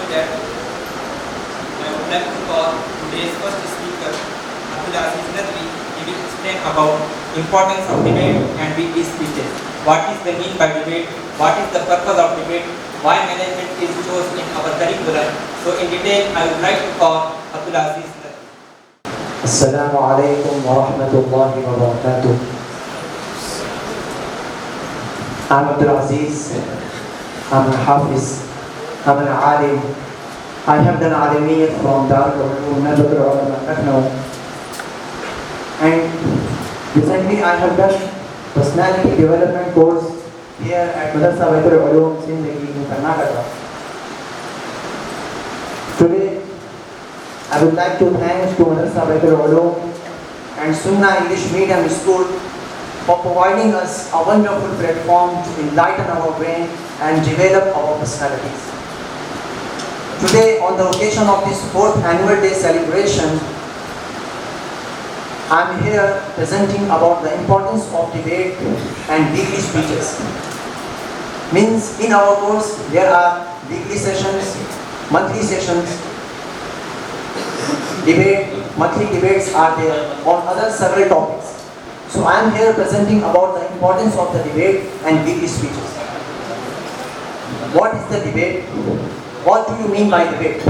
that I would like to call today's first speaker, Sindgi. He will explain about importance of debate and weekly speeches. What is the mean by debate? What is the purpose of debate? Why management is chosen in our curriculum? So in detail, I would like to call Sindgi. السلام عليكم ورحمة الله وبركاته. I'm Abdul Aziz. I'm a Hafiz. I'm an Alim. I have done Alimiyat from Darul Uloom, Madarasa Baitul Uloom. And recently I have done personality development course here at Madarasa Baitul Uloom, Sindgi in Karnataka. Today I would like to thank to Madarasa Baitul Uloom and Sunnah English Medium School for providing us a wonderful platform to enlighten our brain and develop our personalities. Today, on the occasion of this 4th annual day celebration, I am here presenting about the importance of debate and weekly speeches. Means in our course there are weekly sessions, monthly sessions, monthly debates are there on other several topics. So I am here presenting about the importance of the debate and weekly speeches. What is the debate? What do you mean by debate?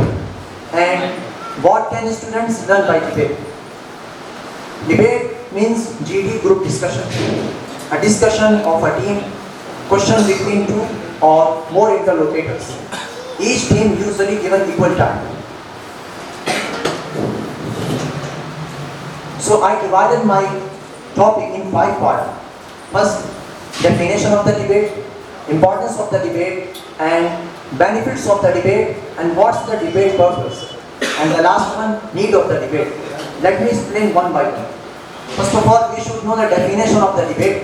And what can students learn by debate? Debate means GD group discussion. A discussion of a team, question between two or more interlocutors. Each team usually given equal time. So I divided my topic in 5 parts. First, definition of the debate, importance of the debate, and benefits of the debate, and what's the debate purpose. And the last one, need of the debate. Let me explain one by one. First of all, we should know the definition of the debate.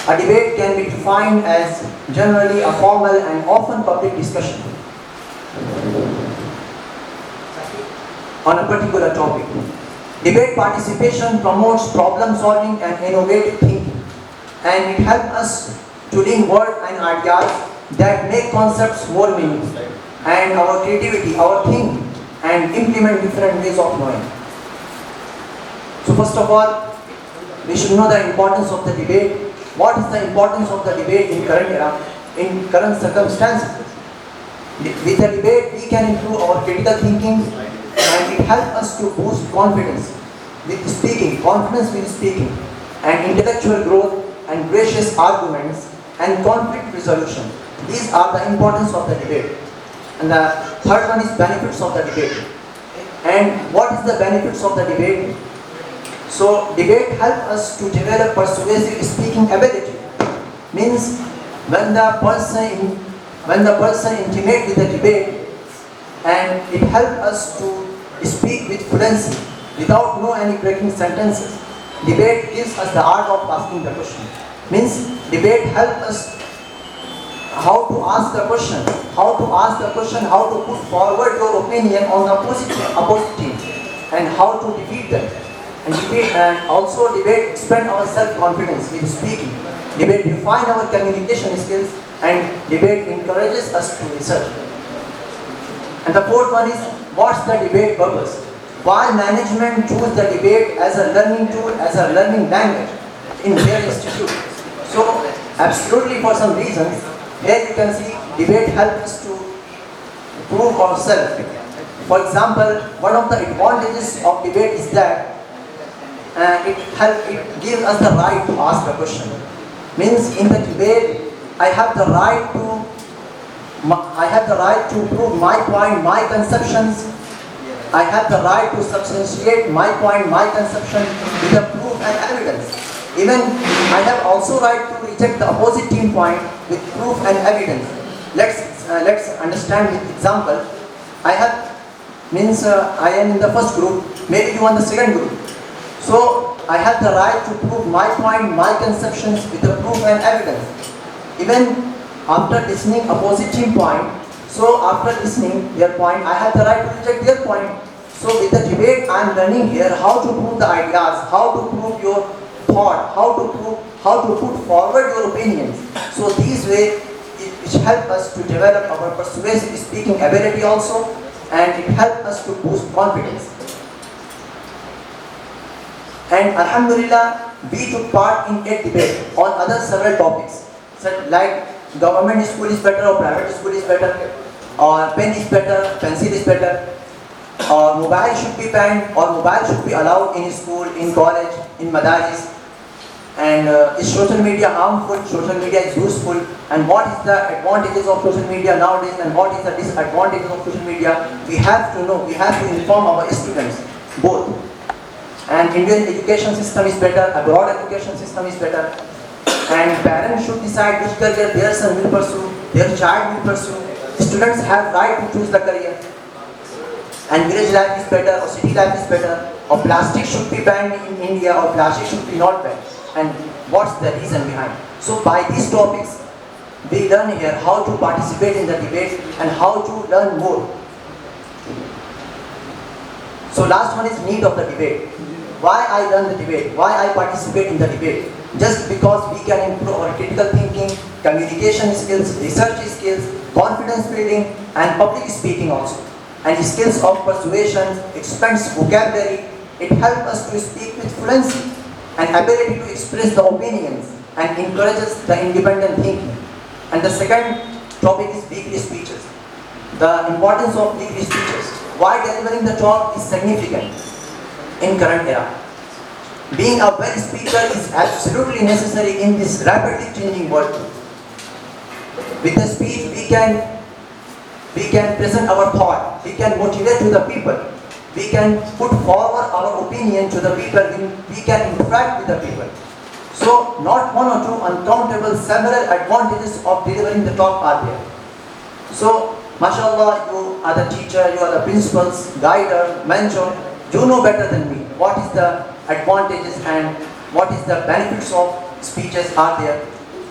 A debate can be defined as generally a formal and often public discussion on a particular topic. Debate participation promotes problem solving and innovative thinking, and it helps us to link words and ideas that make concepts more meaningful, and our creativity, our thinking, and implement different ways of knowing. So first of all, we should know the importance of the debate. What is the importance of the debate in current era, in current circumstances? With the debate, we can improve our critical thinking, and it helps us to boost confidence with speaking, confidence with speaking, and intellectual growth, and gracious arguments, and conflict resolution. These are the importance of the debate. And the third one is benefits of the debate. And what is the benefits of the debate? So debate helps us to develop persuasive speaking ability. Means when the person intimate with the debate, and it helps us to speak with fluency without any breaking sentences. Debate gives us the art of asking the question. Means debate helps us how to ask the question, how to put forward your opinion on the opposite team, and how to defeat them. And also debate expand our self-confidence with speaking. Debate refine our communication skills, and debate encourages us to research. And the fourth one is, what's the debate purpose? Why management choose the debate as a learning tool, as a learning language in their institute? So absolutely for some reasons, here you can see debate helps us to prove ourselves. For example, one of the advantages of debate is that it gives us the right to ask a question. Means in the debate, I have the right to prove my point, my conceptions. I have the right to substantiate my point, my conception with the proof and evidence. Even I have also right to reject the opposite team point with proof and evidence. Let's understand with example. I am in the first group, maybe you are in the second group. So I have the right to prove my point, my conceptions with the proof and evidence. Even after listening opposite team point, so after listening their point, I have the right to reject their point. So with the debate, I am learning here how to prove the ideas, how to prove your thought, how to put forward your opinions. So these way which help us to develop our persuasive speaking ability also, and it helped us to boost confidence. And Alhamdulillah, we took part in a debate on other several topics, like government school is better or private school is better, or pen is better, pencil is better, or mobile should be banned, or mobile should be allowed in school, in college, in madaris. And is social media harmful? Social media is useful. And what is the advantages of social media nowadays, and what is the disadvantages of social media? We have to know, we have to inform our students both. And Indian education system is better, abroad education system is better. And parents should decide which career their son will pursue, their child will pursue. Students have right to choose the career. And village life is better, or city life is better, or plastic should be banned in India, or plastic should be not banned. And what's the reason behind? So by these topics, we learn here how to participate in the debate and how to learn more. So last one is need of the debate. Why I learn the debate? Why I participate in the debate? Just because we can improve our critical thinking, communication skills, research skills, confidence building, and public speaking also. And skills of persuasion, expands vocabulary. It helps us to speak with fluency and ability to express the opinions, and encourages the independent thinking. And the second topic is weekly speeches. The importance of weekly speeches. Why delivering the talk is significant in current era. Being a well speaker is absolutely necessary in this rapidly changing world. With the speech we can present our thought, we can motivate to the people, we can put forward our opinion to the people, we can interact with the people. So not one or two, uncountable several advantages of delivering the talk are there. So mashallah, you are the teacher, you are the principals, guider, mentor, you know better than me what is the advantages and what is the benefits of speeches are there.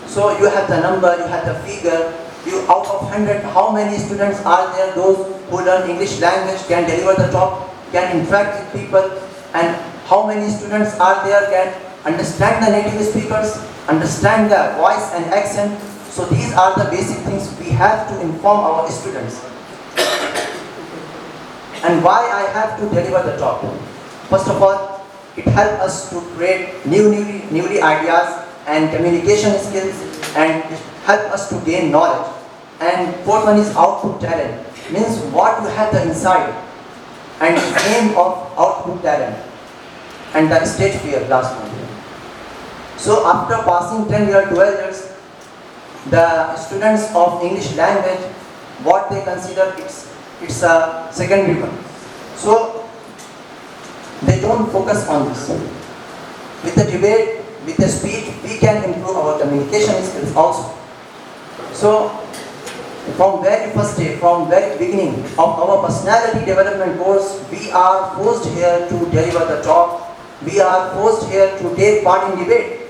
So you have the number, you have the figure, you out of 100, how many students are there, those who learn English language can deliver the talk, can interact with people, and how many students are there can understand the native speakers, understand the voice and accent. So these are the basic things we have to inform our students. And why I have to deliver the talk? First of all, it helps us to create newly ideas and communication skills, and it helps us to gain knowledge. And fourth one is output talent, means what you have the inside, and the aim of output talent, and the stage fear, last one. So after passing 10 years, 12 years, the students of English language, what they consider it's a secondary one. So they don't focus on this. With the debate, with the speech, we can improve our communication skills also. So from very first day, from very beginning of our personality development course, we are forced here to deliver the talk. We are forced here to take part in debate.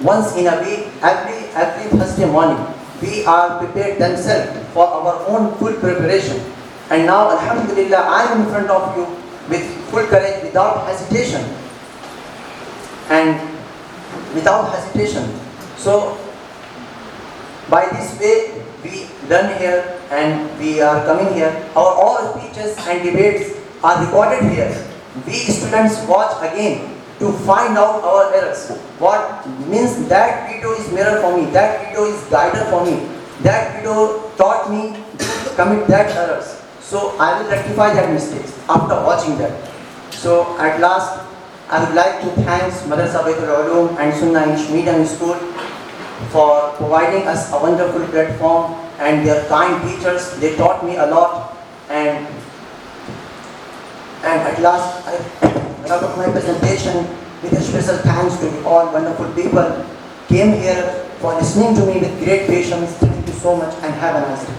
Once in a week, every Thursday morning, we are prepared themselves for our own full preparation. And now, Alhamdulillah, I am in front of you with full courage, without hesitation. And without hesitation. So, by this way, we learn here and we are coming here. Our all speeches and debates are recorded here. We students watch again to find out our errors. What means that video is mirror for me, that video is guider for me, that video taught me to commit that errors. So I will rectify that mistakes after watching that. So at last, I would like to thank Madarasa Baitul Uloom and Sunnah English Medium School for providing us a wonderful platform, and their kind teachers. They taught me a lot, and at last I wrap up my presentation with a special thanks to all wonderful people came here for listening to me with great patience. Thank you so much and have a nice day.